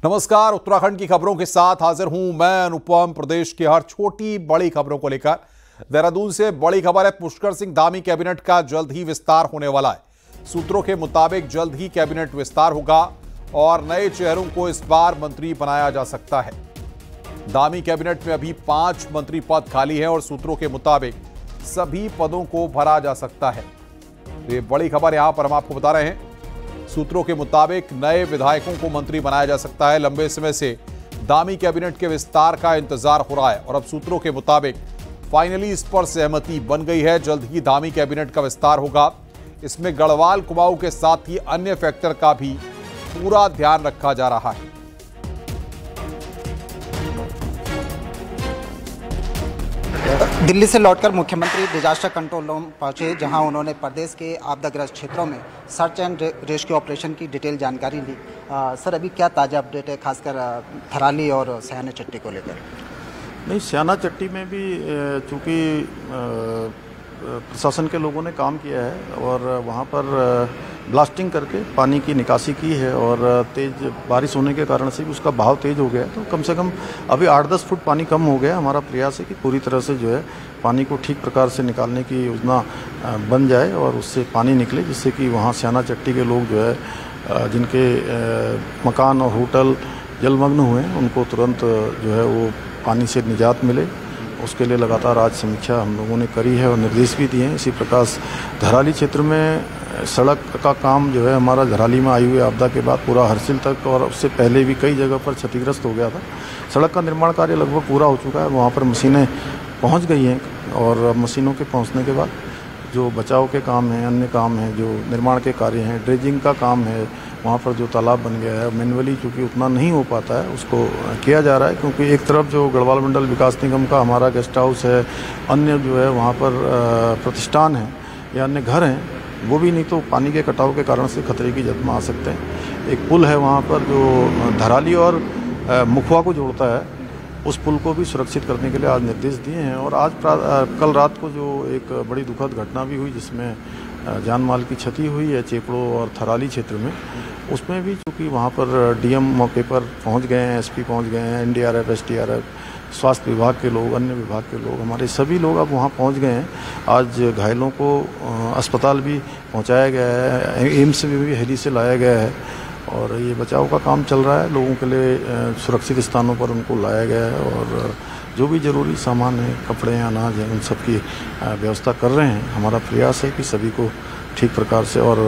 नमस्कार, उत्तराखंड की खबरों के साथ हाजिर हूं मैं अनुपम। प्रदेश की हर छोटी बड़ी खबरों को लेकर देहरादून से बड़ी खबर है। पुष्कर सिंह धामी कैबिनेट का जल्द ही विस्तार होने वाला है। सूत्रों के मुताबिक जल्द ही कैबिनेट विस्तार होगा और नए चेहरों को इस बार मंत्री बनाया जा सकता है। धामी कैबिनेट में अभी 5 मंत्री पद खाली हैं और सूत्रों के मुताबिक सभी पदों को भरा जा सकता है। तो ये बड़ी खबर यहां पर हम आपको बता रहे हैं। सूत्रों के मुताबिक नए विधायकों को मंत्री बनाया जा सकता है। लंबे समय से धामी कैबिनेट के विस्तार का इंतजार हो रहा है और अब सूत्रों के मुताबिक फाइनली इस पर सहमति बन गई है। जल्द ही धामी कैबिनेट का विस्तार होगा। इसमें गढ़वाल कुमाऊं के साथ ही अन्य फैक्टर का भी पूरा ध्यान रखा जा रहा है। दिल्ली से लौटकर मुख्यमंत्री डिजास्टर कंट्रोल रूम पहुंचे, जहां उन्होंने प्रदेश के आपदाग्रस्त क्षेत्रों में सर्च एंड रेस्क्यू ऑपरेशन की डिटेल जानकारी ली। सर, अभी क्या ताज़ा अपडेट है, खासकर थराली और सयाना चट्टी को लेकर? नहीं, सयाना चट्टी में भी चूँकि प्रशासन के लोगों ने काम किया है और वहाँ पर ब्लास्टिंग करके पानी की निकासी की है और तेज़ बारिश होने के कारण से भी उसका बहाव तेज़ हो गया है। तो कम से कम अभी 8-10 फुट पानी कम हो गया। हमारा प्रयास है कि पूरी तरह से जो है पानी को ठीक प्रकार से निकालने की योजना बन जाए और उससे पानी निकले, जिससे कि वहाँ सयाना चट्टी के लोग जो है जिनके मकान और होटल जलमग्न हुए हैं उनको तुरंत जो है वो पानी से निजात मिले। उसके लिए लगातार आज समीक्षा हम लोगों ने करी है और निर्देश भी दिए हैं। इसी प्रकार धराली क्षेत्र में सड़क का काम जो है हमारा धराली में आई हुई आपदा के बाद पूरा हरसिल तक और उससे पहले भी कई जगह पर क्षतिग्रस्त हो गया था। सड़क का निर्माण कार्य लगभग पूरा हो चुका है। वहाँ पर मशीनें पहुँच गई हैं और मशीनों के पहुँचने के बाद जो बचाव के काम हैं, अन्य काम हैं, जो निर्माण के कार्य हैं, ड्रेजिंग का काम है, वहाँ पर जो तालाब बन गया है मैनुअली चूँकि उतना नहीं हो पाता है उसको किया जा रहा है। क्योंकि एक तरफ जो गढ़वाल मंडल विकास निगम का हमारा गेस्ट हाउस है, अन्य जो है वहाँ पर प्रतिष्ठान है या अन्य घर हैं, वो भी नहीं तो पानी के कटाव के कारण से खतरे की जद में आ सकते हैं। एक पुल है वहाँ पर जो धराली और मुखवा को जोड़ता है, उस पुल को भी सुरक्षित करने के लिए आज निर्देश दिए हैं। और आज कल रात को जो एक बड़ी दुखद घटना भी हुई जिसमें जान माल की क्षति हुई है चेपड़ो और थराली क्षेत्र में, उसमें भी चूँकि वहाँ पर डीएम मौके पर पहुँच गए हैं, एसपी पहुँच गए हैं, एनडीआरएफ, एसडीआरएफ, स्वास्थ्य विभाग के लोग, अन्य विभाग के लोग, हमारे सभी लोग अब वहाँ पहुँच गए हैं। आज घायलों को अस्पताल भी पहुँचाया गया है, एम्स में भी हेली से लाया गया है और ये बचाव का काम चल रहा है। लोगों के लिए सुरक्षित स्थानों पर उनको लाया गया है और जो भी ज़रूरी सामान है, कपड़े हैं, अनाज है, उन सब की व्यवस्था कर रहे हैं। हमारा प्रयास है कि सभी को ठीक प्रकार से और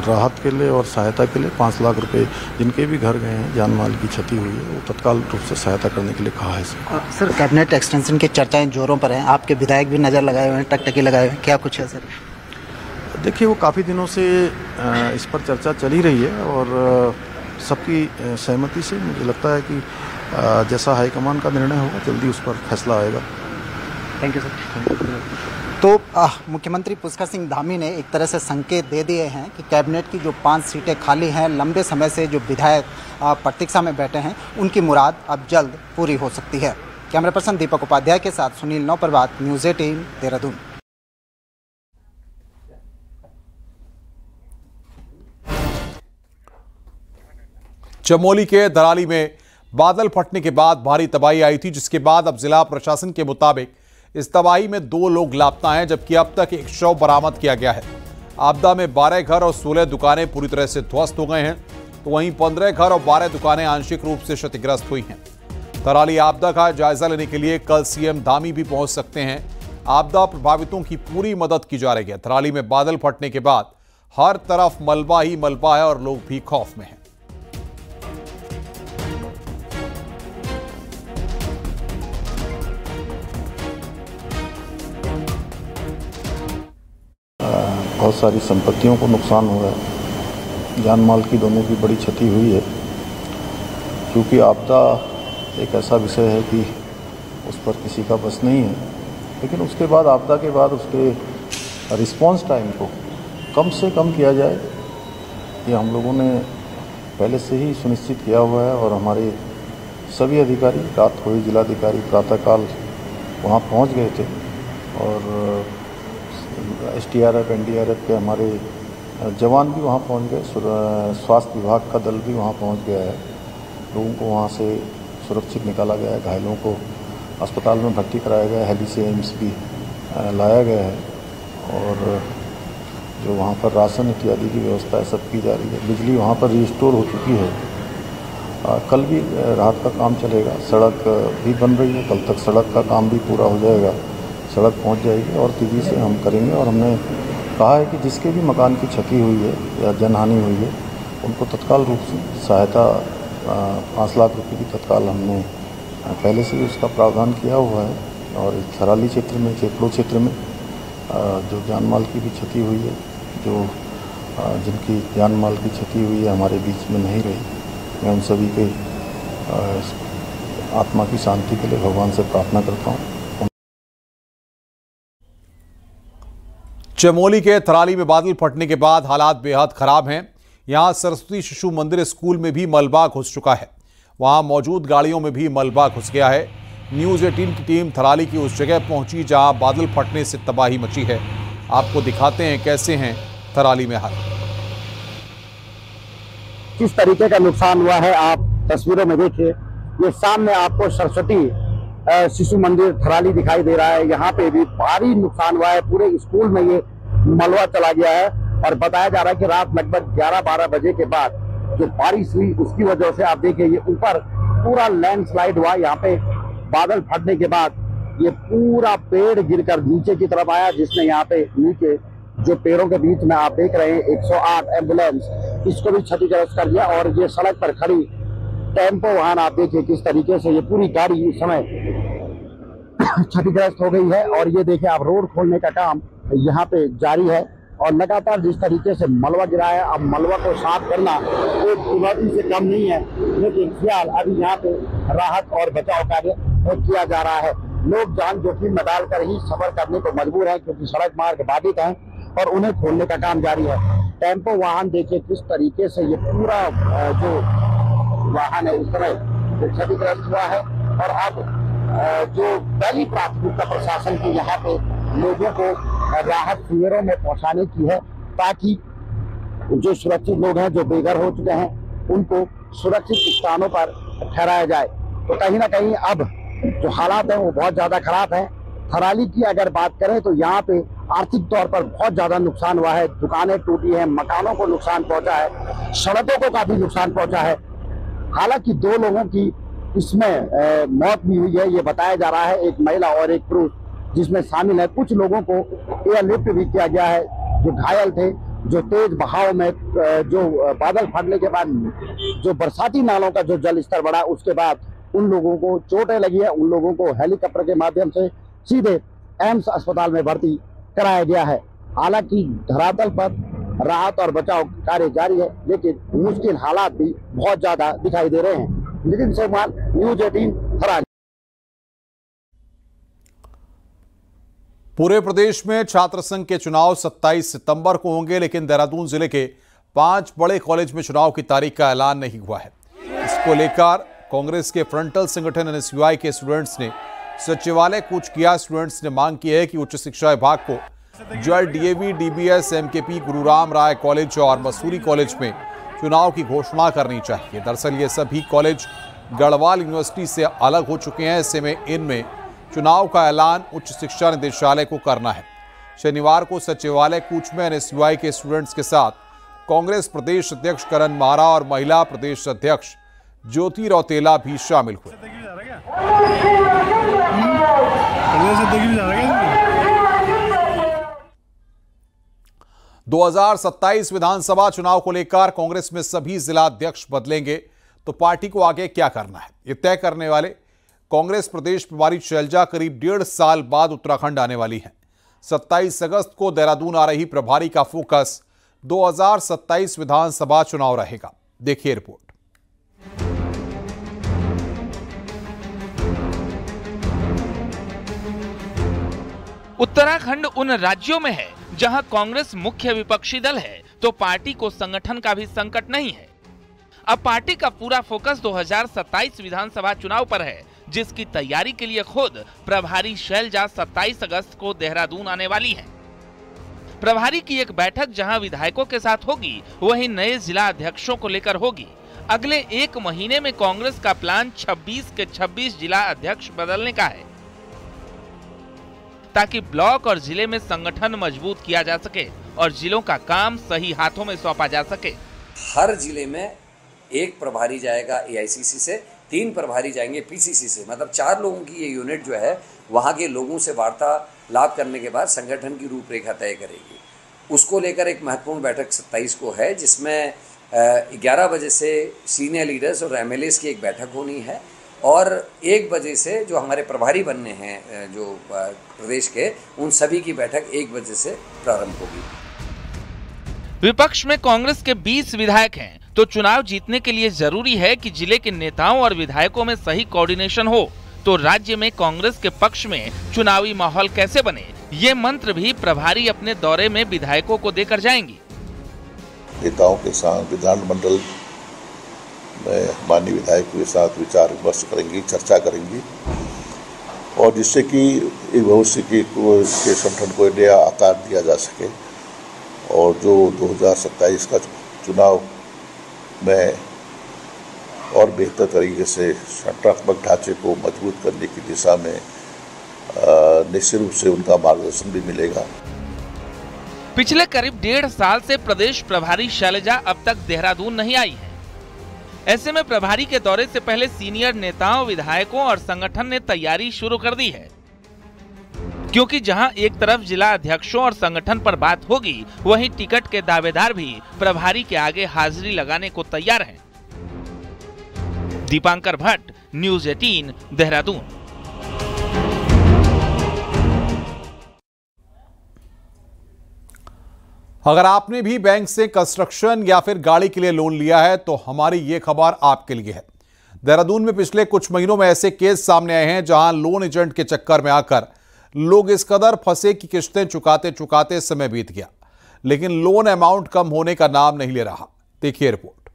राहत के लिए और सहायता के लिए 5 लाख रुपए जिनके भी घर गए हैं, जान माल की क्षति हुई है, वो तत्काल रूप से सहायता करने के लिए कहा है। सर, कैबिनेट एक्सटेंशन की चर्चाएं जोरों पर हैं, आपके विधायक भी नज़र लगाए हुए हैं, टकटकी लगाए हुए हैं, क्या कुछ है सर? देखिए, वो काफ़ी दिनों से इस पर चर्चा चली रही है और सबकी सहमति से मुझे लगता है कि जैसा हाईकमान का निर्णय होगा जल्दी उस पर फैसला आएगा। Thank you sir. तो मुख्यमंत्री पुष्कर सिंह धामी ने एक तरह से संकेत दे दिए हैं कि कैबिनेट की जो 5 सीटें खाली हैं, लंबे समय से जो विधायक प्रतीक्षा में बैठे हैं, उनकी मुराद अब जल्द पूरी हो सकती है। कैमरा पर्सन दीपक उपाध्याय के साथ सुनील नौप्रभात, न्यूज़ 18 देहरादून। चमोली के धराली में बादल फटने के बाद भारी तबाही आई थी, जिसके बाद अब जिला प्रशासन के मुताबिक इस तबाही में 2 लोग लापता हैं, जबकि अब तक एक शव बरामद किया गया है। आपदा में 12 घर और 16 दुकानें पूरी तरह से ध्वस्त हो गए हैं, तो वहीं 15 घर और 12 दुकानें आंशिक रूप से क्षतिग्रस्त हुई हैं। धराली आपदा का जायजा लेने के लिए कल सीएम धामी भी पहुंच सकते हैं। आपदा प्रभावितों की पूरी मदद की जा रही है। धराली में बादल फटने के बाद हर तरफ मलबा ही मलबा है और लोग भी खौफ में हैं। बहुत सारी संपत्तियों को नुकसान हुआ है, जान माल की दोनों की बड़ी क्षति हुई है। क्योंकि आपदा एक ऐसा विषय है कि उस पर किसी का बस नहीं है, लेकिन उसके बाद आपदा के बाद उसके रिस्पांस टाइम को कम से कम किया जाए, ये हम लोगों ने पहले से ही सुनिश्चित किया हुआ है। और हमारे सभी अधिकारी, रात को ही जिलाधिकारी प्रातःकाल वहाँ पहुँच गए थे और एसडीआरएफ, एनडीआरएफ के हमारे जवान भी वहाँ पहुँच गए, स्वास्थ्य विभाग का दल भी वहाँ पहुँच गया है। लोगों को वहाँ से सुरक्षित निकाला गया है, घायलों को अस्पताल में भर्ती कराया गया है, हेली से एम्स भी लाया गया है और जो वहाँ पर राशन इत्यादि की व्यवस्था है सब की जा रही है। बिजली वहाँ पर रिस्टोर हो चुकी है। कल भी रात का काम चलेगा, सड़क भी बन रही है, कल तक सड़क का काम भी पूरा हो जाएगा, सड़क पहुँच जाएगी और तेज़ी से हम करेंगे। और हमने कहा है कि जिसके भी मकान की क्षति हुई है या जनहानि हुई है उनको तत्काल रूप से सहायता 5 लाख रुपए की तत्काल हमने पहले से ही उसका प्रावधान किया हुआ है। और इस थराली क्षेत्र में, चेपड़ो क्षेत्र में जो जान माल की भी क्षति हुई है, जो जिनकी जान माल की क्षति हुई है हमारे बीच में नहीं रही, मैं उन सभी के आत्मा की शांति के लिए भगवान से प्रार्थना करता हूँ। चमोली के थराली में बादल फटने के बाद हालात बेहद खराब हैं। यहां सरस्वती शिशु मंदिर स्कूल में भी मलबा घुस चुका है, वहां मौजूद गाड़ियों में भी मलबा घुस गया है। न्यूज़ 18 की टीम थराली की उस जगह पहुंची जहां बादल फटने से तबाही मची है। आपको दिखाते हैं कैसे हैं थराली में हाल। किस तरीके का नुकसान हुआ है आप तस्वीरों में देखिए। ये सामने आपको सरस्वती शिशु मंदिर थराली दिखाई दे रहा है। यहाँ पे भी भारी नुकसान हुआ है, पूरे स्कूल में ये मलबा चला गया है। और बताया जा रहा है कि रात लगभग 11-12 बजे के बाद जो बारिश हुई उसकी वजह से आप देखिए ये ऊपर पूरा लैंडस्लाइड हुआ। यहाँ पे बादल फटने के बाद ये पूरा पेड़ गिरकर नीचे की तरफ आया, जिसने यहाँ पे नीचे जो पेड़ों के बीच में आप देख रहे हैं 108 एम्बुलेंस, इसको भी क्षतिग्रस्त कर दिया। और ये सड़क पर खड़ी टेम्पो वाहन आप देखिए किस तरीके से ये पूरी गाड़ी इस समय क्षतिग्रस्त हो गई है। और ये देखिए आप रोड खोलने का काम यहाँ पे जारी है और लगातार जिस तरीके से मलबा गिरा है, अब मलबा को साफ करना एक चुनौती से कम नहीं है। लेकिन फिलहाल अभी यहाँ पे राहत और बचाव कार्य किया जा रहा है। लोग जान जोखिम में डालकर ही सफर करने को मजबूर है क्योंकि सड़क मार्ग बाधित है और उन्हें खोलने का काम जारी है। टेम्पो वाहन देखिए किस तरीके से ये पूरा जो वाहन है उस समय क्षतिग्रस्त हुआ है। और अब जो पहली प्राथमिकता प्रशासन की यहाँ पे लोगों को राहत शिविरों में पहुंचाने की है, ताकि जो सुरक्षित लोग हैं, जो बेघर हो चुके हैं, उनको सुरक्षित स्थानों पर ठहराया जाए। तो कहीं ना कहीं अब जो हालात हैं वो बहुत ज्यादा खराब हैं। थराली की अगर बात करें तो यहाँ पे आर्थिक तौर पर बहुत ज्यादा नुकसान हुआ है, दुकानें टूटी हैं, मकानों को नुकसान पहुंचा है, सड़कों को काफी नुकसान पहुंचा है। हालांकि 2 लोगों की इसमें मौत भी हुई है, ये बताया जा रहा है, एक महिला और एक पुरुष जिसमें शामिल है। कुछ लोगों को एयरलिफ्ट भी किया गया है जो घायल थे, जो तेज बहाव में जो बादल फटने के बाद जो बरसाती नालों का जो जल स्तर बढ़ा उसके बाद उन लोगों को चोटें लगी है, उन लोगों को हेलीकॉप्टर के माध्यम से सीधे एम्स अस्पताल में भर्ती कराया गया है। हालांकि धरातल पर राहत और बचाव कार्य जारी है, लेकिन मुश्किल हालात भी बहुत ज्यादा दिखाई दे रहे हैं। नितिन सेगवाल, न्यूज़ 18 थराली। पूरे प्रदेश में छात्र संघ के चुनाव 27 सितंबर को होंगे, लेकिन देहरादून जिले के 5 बड़े कॉलेज में चुनाव की तारीख का ऐलान नहीं हुआ है। इसको लेकर कांग्रेस के फ्रंटल संगठन एनएसयूआई के स्टूडेंट्स ने सचिवालय कूच किया। स्टूडेंट्स ने मांग की है कि उच्च शिक्षा विभाग को जल डीएवी, डीबीएस, एमकेपी, गुरुराम राय कॉलेज और मसूरी कॉलेज में चुनाव की घोषणा करनी चाहिए। दरअसल ये सभी कॉलेज गढ़वाल यूनिवर्सिटी से अलग हो चुके हैं, ऐसे में इनमें चुनाव का ऐलान उच्च शिक्षा निदेशालय को करना है। शनिवार को सचिवालय कूच में एनएसयूआई के स्टूडेंट्स के साथ कांग्रेस प्रदेश अध्यक्ष करण मारा और महिला प्रदेश अध्यक्ष ज्योति रौतेला भी शामिल हुए। 2027 विधानसभा चुनाव को लेकर कांग्रेस में सभी जिला अध्यक्ष बदलेंगे, तो पार्टी को आगे क्या करना है ये तय करने वाले कांग्रेस प्रदेश प्रभारी शैलजा करीब 1.5 साल बाद उत्तराखंड आने वाली हैं। 27 अगस्त को देहरादून आ रही प्रभारी का फोकस 2027 विधानसभा चुनाव रहेगा। देखिए रिपोर्ट। उत्तराखंड उन राज्यों में है जहां कांग्रेस मुख्य विपक्षी दल है, तो पार्टी को संगठन का भी संकट नहीं है। अब पार्टी का पूरा फोकस 2027 विधानसभा चुनाव पर है, जिसकी तैयारी के लिए खुद प्रभारी शैलजा 27 अगस्त को देहरादून आने वाली हैं। प्रभारी की एक बैठक जहां विधायकों के साथ होगी, वहीं नए जिला अध्यक्षों को लेकर होगी। अगले 1 महीने में कांग्रेस का प्लान 26 के 26 जिला अध्यक्ष बदलने का है, ताकि ब्लॉक और जिले में संगठन मजबूत किया जा सके और जिलों का काम सही हाथों में सौंपा जा सके। हर जिले में 1 प्रभारी जाएगा एआईसीसी से, 3 प्रभारी जाएंगे पीसीसी से, मतलब 4 लोगों की ये यूनिट जो है वहाँ के लोगों से वार्तालाप करने के बाद संगठन की रूपरेखा तय करेगी। उसको लेकर एक महत्वपूर्ण बैठक 27 को है, जिसमें 11 बजे से सीनियर लीडर्स और एमएलएस की एक बैठक होनी है और 1 बजे से जो हमारे प्रभारी बनने हैं जो प्रदेश के, उन सभी की बैठक 1 बजे से प्रारंभ होगी। विपक्ष में कांग्रेस के 20 विधायक हैं, तो चुनाव जीतने के लिए जरूरी है कि जिले के नेताओं और विधायकों में सही कोऑर्डिनेशन हो। तो राज्य में कांग्रेस के पक्ष में चुनावी माहौल कैसे बने, ये मंत्र भी प्रभारी अपने दौरे में विधायकों को देकर जाएंगे। नेताओं के साथ विधानमंडल में माननीय विधायकों के साथ विचार विमर्श करेंगी, चर्चा करेंगी और जिससे कि भविष्य के संगठन को नया आकार दिया जा सके और जो 2027 का चुनाव में और बेहतर तरीके से संगठनात्मक ढांचे को मजबूत करने की दिशा में निश्चित रूप से उनका मार्गदर्शन भी मिलेगा। पिछले करीब 1.5 साल से प्रदेश प्रभारी शैलजा अब तक देहरादून नहीं आई है। ऐसे में प्रभारी के दौरे से पहले सीनियर नेताओं, विधायकों और संगठन ने तैयारी शुरू कर दी है, क्योंकि जहां एक तरफ जिला अध्यक्षों और संगठन पर बात होगी, वहीं टिकट के दावेदार भी प्रभारी के आगे हाजिरी लगाने को तैयार हैं। दीपांकर भट्ट, न्यूज़ 18, देहरादून। अगर आपने भी बैंक से कंस्ट्रक्शन या फिर गाड़ी के लिए लोन लिया है तो हमारी ये खबर आपके लिए है। देहरादून में पिछले कुछ महीनों में ऐसे केस सामने आए हैं जहां लोन एजेंट के चक्कर में आकर लोग इस कदर फंसे कि किस्तें चुकाते चुकाते समय बीत गया, लेकिन लोन अमाउंट कम होने का नाम नहीं ले रहा। देखिए रिपोर्ट।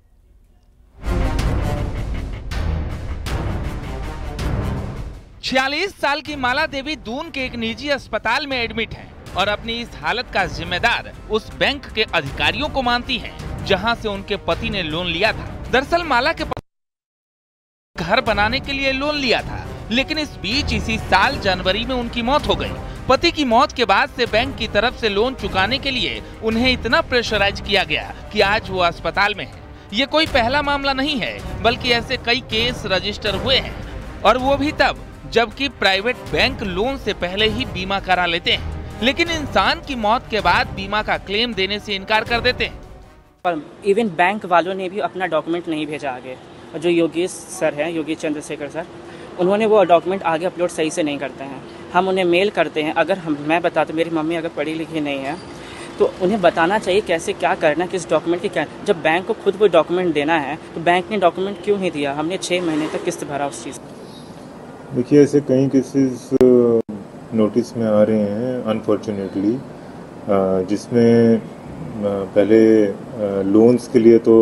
छियालीस साल की माला देवी दून के एक निजी अस्पताल में एडमिट हैं और अपनी इस हालत का जिम्मेदार उस बैंक के अधिकारियों को मानती हैं जहां से उनके पति ने लोन लिया था। दरअसल माला के पति घर बनाने के लिए लोन लिया था, लेकिन इस बीच इसी साल जनवरी में उनकी मौत हो गई। पति की मौत के बाद से बैंक की तरफ से लोन चुकाने के लिए उन्हें इतना प्रेशराइज किया गया कि आज वो अस्पताल में है। ये कोई पहला मामला नहीं है, बल्कि ऐसे कई केस रजिस्टर हुए हैं, और वो भी तब जबकि प्राइवेट बैंक लोन से पहले ही बीमा करा लेते हैं, लेकिन इंसान की मौत के बाद बीमा का क्लेम देने से इनकार कर देते हैं। और इवन बैंक वालों ने भी अपना डॉक्यूमेंट नहीं भेजा आगे। जो योगेश सर हैं, योगेश चंद्रशेखर सर, उन्होंने वो डॉक्यूमेंट आगे अपलोड सही से नहीं करते हैं। हम उन्हें मेल करते हैं। अगर मैं बताता, मेरी मम्मी अगर पढ़ी लिखी नहीं है तो उन्हें बताना चाहिए कैसे क्या करना, किस डॉक्यूमेंट की क्या। जब बैंक को खुद वो डॉक्यूमेंट देना है तो बैंक ने डॉक्यूमेंट क्यों नहीं दिया? हमने 6 महीने तक किस्त भरा उस चीज़। देखिए, ऐसे कई केसेस नोटिस में आ रहे हैं अनफॉर्चुनेटली, जिसमें पहले लोन्स के लिए तो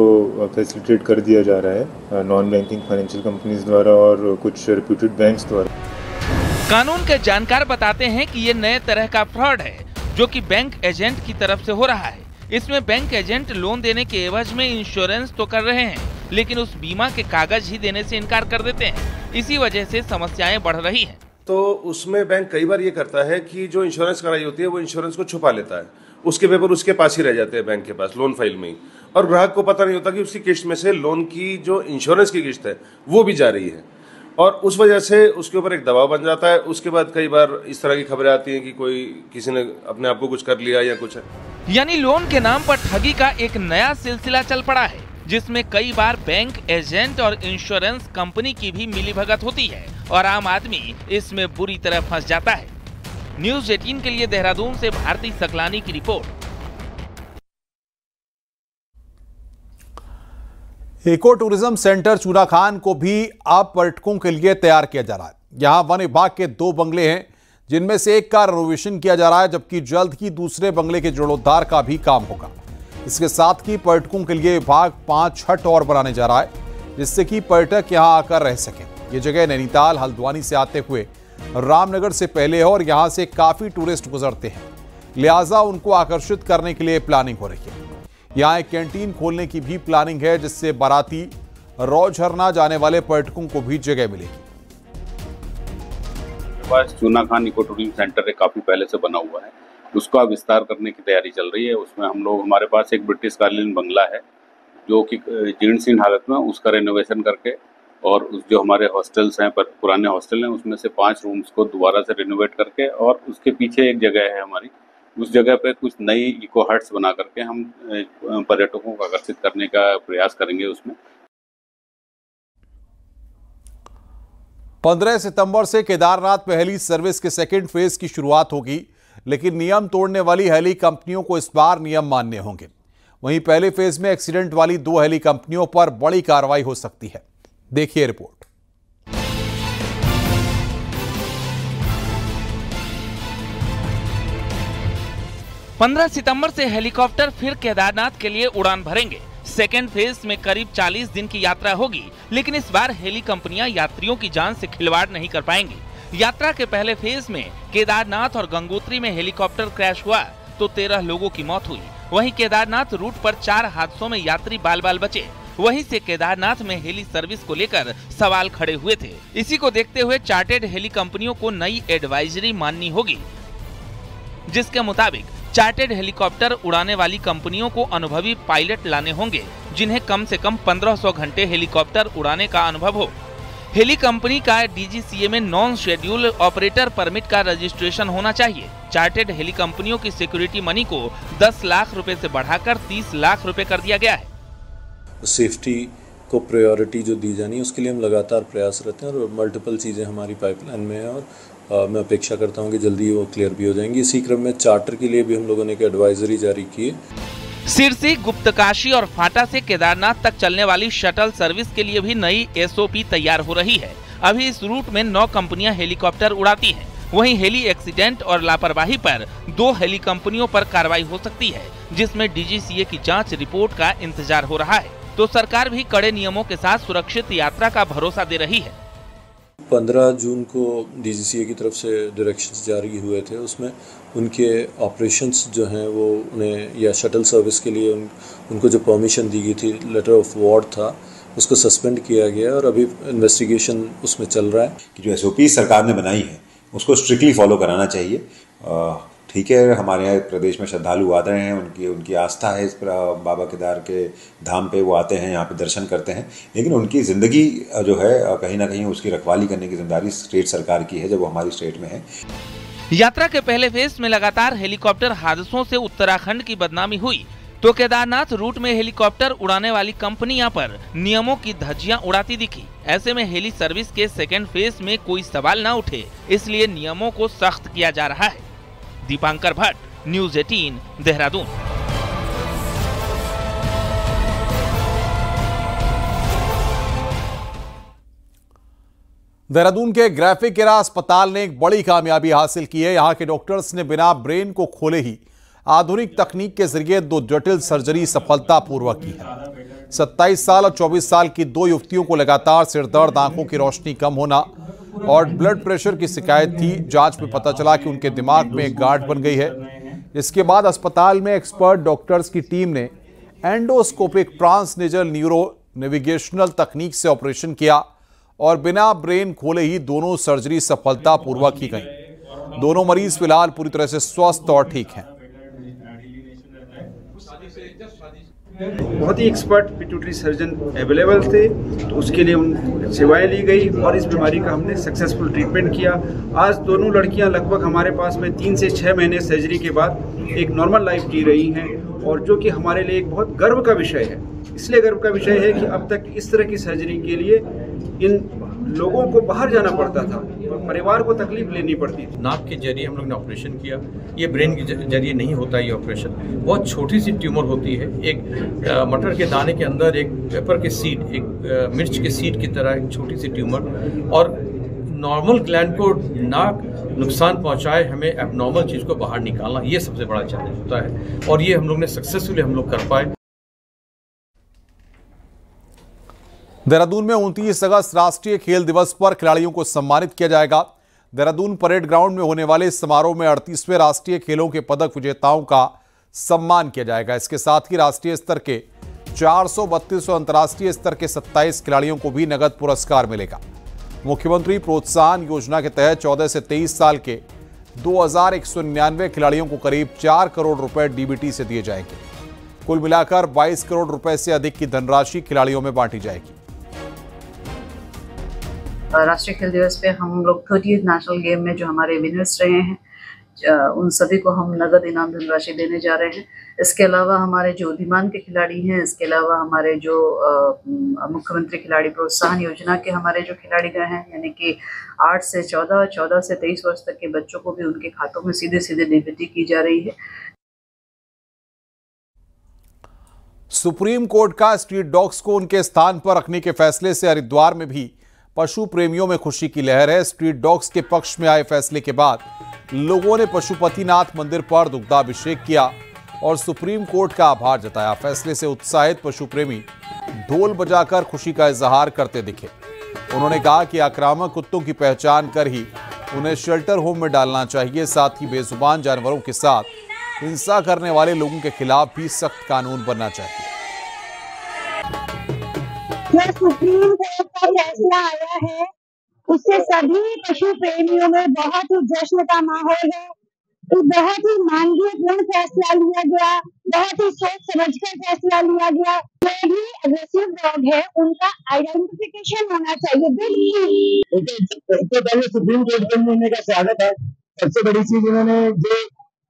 फैसिलिटेट कर दिया जा रहा है नॉन बैंकिंग फाइनेंशियल कंपनीज द्वारा और कुछ रेप्यूटेड बैंक्स द्वारा। कानून के जानकार बताते हैं कि ये नए तरह का फ्रॉड है जो कि बैंक एजेंट की तरफ से हो रहा है। इसमें बैंक एजेंट लोन देने के एवज में इंश्योरेंस तो कर रहे हैं, लेकिन उस बीमा के कागज ही देने से इनकार कर देते हैं। इसी वजह से समस्याएं बढ़ रही हैं। तो उसमें बैंक कई बार ये करता है कि जो इंश्योरेंस कराई होती है वो इंश्योरेंस को छुपा लेता है, उसके पेपर उसके पास ही रह जाते हैं बैंक के पास लोन फाइल में ही, और ग्राहक को पता नहीं होता कि उसकी किस्त में से लोन की जो इंश्योरेंस की किस्त है वो भी जा रही है, और उस वजह से उसके ऊपर एक दबाव बन जाता है। उसके बाद कई बार इस तरह की खबरें आती हैं कि किसी ने अपने आप को कुछ कर लिया या कुछ है। यानी लोन के नाम पर ठगी का एक नया सिलसिला चल पड़ा है, जिसमें कई बार बैंक एजेंट और इंश्योरेंस कंपनी की भी मिलीभगत होती है और आम आदमी इसमें बुरी तरह फंस जाता है। न्यूज़ 18 के लिए देहरादून से भारती सकलानी की report. Eco tourism centre Chunakhan को भी अब पर्यटकों के लिए तैयार किया जा रहा है। यहां वन विभाग के 2 बंगले हैं, जिनमें से एक का रेनोवेशन किया जा रहा है, जबकि जल्द ही दूसरे बंगले के जीर्णोद्धार का भी काम होगा। इसके साथ ही पर्यटकों के लिए विभाग 5 हट और बनाने जा रहा है, जिससे कि पर्यटक यहां आकर रह सकें। ये जगह नैनीताल, हल्द्वानी से आते हुए रामनगर से पहले है और यहां से काफी टूरिस्ट गुजरते हैं, लिहाजा उनको आकर्षित करने के लिए प्लानिंग हो रही है। यहां एक कैंटीन खोलने की भी प्लानिंग है, जिससे बाराती रौ झरना जाने वाले पर्यटकों को भी जगह मिलेगी। चूना खान इको टूरिज्म सेंटर है, काफी पहले से बना हुआ है, उसका विस्तार करने की तैयारी चल रही है। उसमें हमारे पास एक ब्रिटिश कालीन बंगला है जो कि जीर्ण शीर्ण हालत में, उसका रेनोवेशन करके और जो हमारे हॉस्टल्स हैं, पुराने हॉस्टल हैं, उसमें से 5 रूम्स को दोबारा से रिनोवेट करके, और उसके पीछे एक जगह है हमारी, उस जगह पे कुछ नई इको हट्स बना करके हम पर्यटकों को आकर्षित करने का प्रयास करेंगे। उसमें 15 सितंबर से केदारनाथ में हेली सर्विस के सेकेंड फेज की शुरुआत होगी, लेकिन नियम तोड़ने वाली हेली कंपनियों को इस बार नियम मानने होंगे। वहीं पहले फेज में एक्सीडेंट वाली 2 हेली कंपनियों पर बड़ी कार्रवाई हो सकती है। देखिए रिपोर्ट। पंद्रह सितंबर से हेलीकॉप्टर फिर केदारनाथ के लिए उड़ान भरेंगे। सेकेंड फेज में करीब 40 दिन की यात्रा होगी, लेकिन इस बार हेली कंपनियां यात्रियों की जान से खिलवाड़ नहीं कर पाएंगी। यात्रा के पहले फेज में केदारनाथ और गंगोत्री में हेलीकॉप्टर क्रैश हुआ तो 13 लोगों की मौत हुई। वहीं केदारनाथ रूट पर 4 हादसों में यात्री बाल बाल बचे। वहीं से केदारनाथ में हेली सर्विस को लेकर सवाल खड़े हुए थे। इसी को देखते हुए चार्टर्ड हेली कंपनियों को नई एडवाइजरी माननी होगी, जिसके मुताबिक चार्टर्ड हेलीकॉप्टर उड़ाने वाली कंपनियों को अनुभवी पायलट लाने होंगे, जिन्हें कम से कम 1500 घंटे हेलीकॉप्टर उड़ाने का अनुभव हो। हेली कंपनी का डीजीसीए में नॉन शेड्यूल ऑपरेटर परमिट का रजिस्ट्रेशन होना चाहिए। चार्टर्ड हेली कंपनियों की सिक्योरिटी मनी को 10 लाख रुपए से बढ़ाकर 30 लाख रुपए कर दिया गया है। सेफ्टी को प्रायोरिटी जो दी जानी है उसके लिए हम लगातार प्रयासरत हैं और मल्टीपल चीज़ें हमारी पाइपलाइन में हैं और मैं अपेक्षा करता हूं कि जल्दी वो क्लियर भी हो जाएंगी। इसी क्रम में चार्टर के लिए भी हम लोगों ने एक एडवाइजरी जारी की है। सिरसी, गुप्तकाशी और फाटा से केदारनाथ तक चलने वाली शटल सर्विस के लिए भी नई एसओपी तैयार हो रही है। अभी इस रूट में 9 कंपनियां हेलीकॉप्टर उड़ाती हैं। वहीं हेली एक्सीडेंट और लापरवाही पर 2 हेली कंपनियों पर कार्रवाई हो सकती है, जिसमें डीजीसीए की जांच रिपोर्ट का इंतजार हो रहा है। तो सरकार भी कड़े नियमों के साथ सुरक्षित यात्रा का भरोसा दे रही है। 15 जून को डीजीसीए की तरफ से डायरेक्शंस जारी हुए थे, उसमें उनके ऑपरेशंस जो हैं वो उन्हें या शटल सर्विस के लिए उनको जो परमिशन दी गई थी, लेटर ऑफ वार्ड था, उसको सस्पेंड किया गया और अभी इन्वेस्टिगेशन उसमें चल रहा है। कि जो एसओपी सरकार ने बनाई है उसको स्ट्रिक्टली फॉलो कराना चाहिए। ठीक है, हमारे यहाँ प्रदेश में श्रद्धालु आते हैं, उनकी आस्था है इस पर, बाबा केदार के धाम पे वो आते हैं, यहाँ पे दर्शन करते हैं, लेकिन उनकी ज़िंदगी जो है कहीं ना कहीं उसकी रखवाली करने की जिम्मेदारी स्टेट सरकार की है, जब वो हमारी स्टेट में है। यात्रा के पहले फेज में लगातार हेलीकॉप्टर हादसों से उत्तराखंड की बदनामी हुई, तो केदारनाथ रूट में हेलीकॉप्टर उड़ाने वाली कंपनियां पर नियमों की धज्जियां उड़ाती दिखी। ऐसे में हेली सर्विस के सेकेंड फेज में कोई सवाल न उठे, इसलिए नियमों को सख्त किया जा रहा है। दीपांकर भट्ट, न्यूज़ 18, देहरादून। देहरादून के ग्राफिक एरा अस्पताल ने एक बड़ी कामयाबी हासिल की है। यहां के डॉक्टर्स ने बिना ब्रेन को खोले ही आधुनिक तकनीक के जरिए 2 जटिल सर्जरी सफलतापूर्वक की है। 27 साल और 24 साल की 2 युवतियों को लगातार सिरदर्द, आंखों की रोशनी कम होना और ब्लड प्रेशर की शिकायत थी। जांच में पता चला कि उनके दिमाग में एक गांठ बन गई है। इसके बाद अस्पताल में एक्सपर्ट डॉक्टर्स की टीम ने एंडोस्कोपिक ट्रांसनेजल न्यूरो नेविगेशनल तकनीक से ऑपरेशन किया और बिना ब्रेन खोले ही दोनों सर्जरी सफलतापूर्वक की गई। दोनों मरीज फिलहाल पूरी तरह से स्वस्थ और ठीक हैं। बहुत ही एक्सपर्ट पिट्यूटरी सर्जन अवेलेबल थे, तो उसके लिए उन सेवाएं ली गई और इस बीमारी का हमने सक्सेसफुल ट्रीटमेंट किया। आज दोनों लड़कियां लगभग हमारे पास में 3 से 6 महीने सर्जरी के बाद एक नॉर्मल लाइफ जी रही हैं, और जो कि हमारे लिए एक बहुत गर्व का विषय है। इसलिए गर्व का विषय है कि अब तक इस तरह की सर्जरी के लिए इन लोगों को बाहर जाना पड़ता था, परिवार को तकलीफ लेनी पड़ती थी। नाक के जरिए हम लोग ने ऑपरेशन किया। ये ब्रेन के जरिए नहीं होता ये ऑपरेशन। बहुत छोटी सी ट्यूमर होती है, एक मटर के दाने के अंदर एक पेपर के सीड, एक मिर्च के सीड की तरह एक छोटी सी ट्यूमर, और नॉर्मल ग्लैंड को ना नुकसान पहुंचाए, हमें एबनॉर्मल चीज़ को बाहर निकालना, ये सबसे बड़ा चैलेंज होता है, और ये हम लोग ने सक्सेसफुली हम लोग कर पाए। देहरादून में 29 अगस्त राष्ट्रीय खेल दिवस पर खिलाड़ियों को सम्मानित किया जाएगा। देहरादून परेड ग्राउंड में होने वाले इस समारोह में 38वें राष्ट्रीय खेलों के पदक विजेताओं का सम्मान किया जाएगा। इसके साथ ही राष्ट्रीय स्तर के 432 और अंतर्राष्ट्रीय स्तर के 27 खिलाड़ियों को भी नगद पुरस्कार मिलेगा। मुख्यमंत्री प्रोत्साहन योजना के तहत 14 से 23 साल के 2199 खिलाड़ियों को करीब 4 करोड़ रुपए डीबीटी से दिए जाएंगे। कुल मिलाकर 22 करोड़ रुपए से अधिक की धनराशि खिलाड़ियों में बांटी जाएगी। राष्ट्रीय खेल दिवस पे हम लोग 30th नेशनल गेम में जो हमारे विनर्स रहे हैं उन सभी को हम नगद इनाम धनराशि देने जा रहे हैं। इसके अलावा हमारे जो उदीयमान के खिलाड़ी हैं, इसके अलावा हमारे जो मुख्यमंत्री खिलाड़ी प्रोत्साहन योजना के हमारे जो खिलाड़ीगण हैं, यानी कि 8 से 14, 14 से 23 वर्ष तक के बच्चों को भी उनके खातों में सीधे सीधे डीबीटी की जा रही है। सुप्रीम कोर्ट का स्ट्रीट डॉग्स को उनके स्थान पर रखने के फैसले से हरिद्वार में भी पशु प्रेमियों में खुशी की लहर है। स्ट्रीट डॉग्स के पक्ष में आए फैसले के बाद लोगों ने पशुपतिनाथ मंदिर पर दुग्धाभिषेक किया और सुप्रीम कोर्ट का आभार जताया। फैसले से उत्साहित पशु प्रेमी ढोल बजाकर खुशी का इजहार करते दिखे। उन्होंने कहा कि आक्रामक कुत्तों की पहचान कर ही उन्हें शेल्टर होम में डालना चाहिए। साथ ही बेजुबान जानवरों के साथ हिंसा करने वाले लोगों के खिलाफ भी सख्त कानून बनना चाहिए। जो सुप्रीम कोर्ट का फैसला आया है उससे सभी पशु प्रेमियों में बहुत ही जश्न का माहौल है। एक बहुत ही मानवीयपूर्ण फैसला लिया गया, बहुत ही सोच समझकर फैसला लिया गया। जो भी अग्रेसिव डॉग है उनका आइडेंटिफिकेशन होना चाहिए। बिल्कुल सबसे पहले सुप्रीम कोर्ट के निर्णय का स्वागत है। सबसे बड़ी चीज उन्होंने जो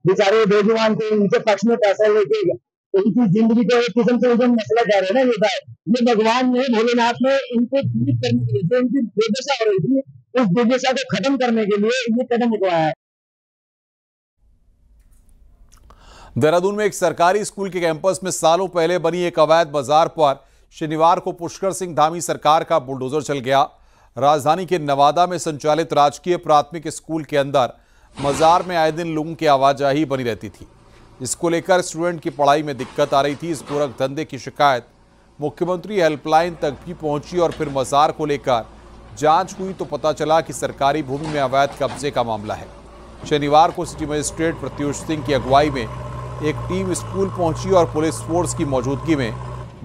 बेचारे बेजुबान थे उनके पक्ष में फैसला लेके उनकी जिंदगी को एक किस्म से मसला जा रहा है ना, ये भगवान ने भोलेनाथ ने इनको दूर करने के लिए जो इनकी दुर्दशा हो रही थी उस दुर्दशा को खत्म करने के लिए ये कदम उठाया है। देहरादून में एक सरकारी स्कूल के कैंपस में सालों पहले बनी एक अवैध बाजार पर शनिवार को पुष्कर सिंह धामी सरकार का बुलडोजर चल गया। राजधानी के नवादा में संचालित राजकीय प्राथमिक स्कूल के अंदर मजार में आए दिन लोगों की आवाजाही बनी रहती थी। इसको लेकर स्टूडेंट की पढ़ाई में दिक्कत आ रही थी। इस गोरख धंधे की शिकायत मुख्यमंत्री हेल्पलाइन तक भी पहुंची और फिर मजार को लेकर जांच हुई तो पता चला कि सरकारी भूमि में अवैध कब्जे का मामला है। शनिवार को सिटी मजिस्ट्रेट प्रत्युष सिंह की अगुवाई में एक टीम स्कूल पहुंची और पुलिस फोर्स की मौजूदगी में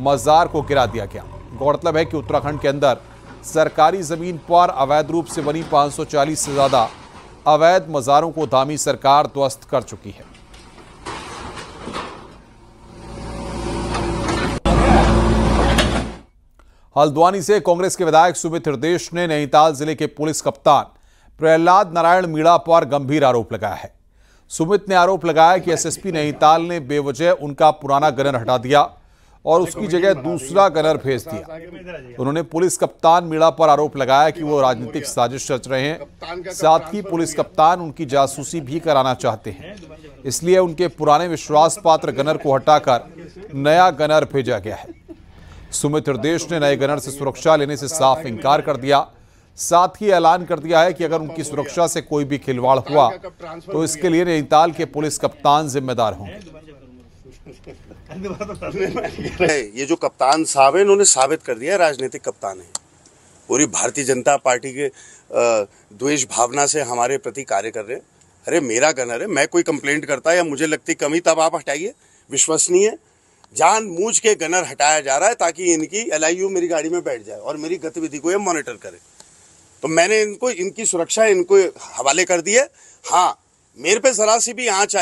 मजार को गिरा दिया गया। गौरतलब है कि उत्तराखंड के अंदर सरकारी जमीन पर अवैध रूप से बनी 540 से ज्यादा अवैध मजारों को धामी सरकार ध्वस्त कर चुकी है। हल्द्वानी से कांग्रेस के विधायक सुमित हृदयेश ने नैनीताल जिले के पुलिस कप्तान प्रहलाद नारायण मीणा पर गंभीर आरोप लगाया है। सुमित ने आरोप लगाया कि एसएसपी नैनीताल ने बेवजह उनका पुराना गनर हटा दिया और उसकी जगह दूसरा गनर भेज दिया। उन्होंने पुलिस कप्तान मीणा पर आरोप लगाया कि वो राजनीतिक साजिश रच रहे हैं। साथ ही पुलिस कप्तान उनकी जासूसी भी कराना चाहते हैं, इसलिए उनके पुराने विश्वास पात्र गनर को हटाकर नया गनर भेजा गया है। सुमित हृदयेश ने नए गनर से सुरक्षा लेने से साफ इंकार कर दिया। साथ ही ऐलान कर दिया है कि अगर उनकी सुरक्षा से कोई भी खिलवाड़ हुआ तो इसके लिए नैनीताल के पुलिस कप्तान जिम्मेदार होंगे। ये जो कप्तान साहब है इन्होंने साबित कर दिया राजनीतिक कप्तान है। पूरी भारतीय जनता पार्टी के द्वेष भावना से हमारे प्रति कार्य कर रहे हैं। अरे मेरा गनर है, मैं कोई कंप्लेंट करता या मुझे लगती कमी तब आप हटाइए। विश्वसनीय जानबूझ के गनर हटाया जा रहा है ताकि इनकी LIU मेरी गाड़ी में बैठ जाए और मेरी गतिविधि को ये मॉनिटर करे। तो मैंने इनको इनकी सुरक्षा इनको हवाले कर दी है। हाँ, मेरे पे जरा सी भी आंच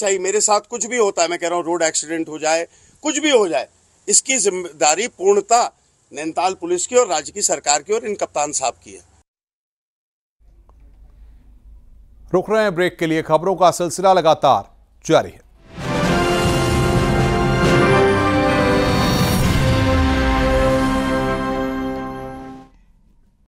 आई, मेरे साथ कुछ भी होता है, मैं कह रहा हूँ रोड एक्सीडेंट हो जाए, कुछ भी हो जाए, इसकी जिम्मेदारी पूर्णतः नैनीताल पुलिस की और राज्य की सरकार की और इन कप्तान साहब की है। रुक रहे हैं ब्रेक के लिए। खबरों का सिलसिला लगातार जारी है।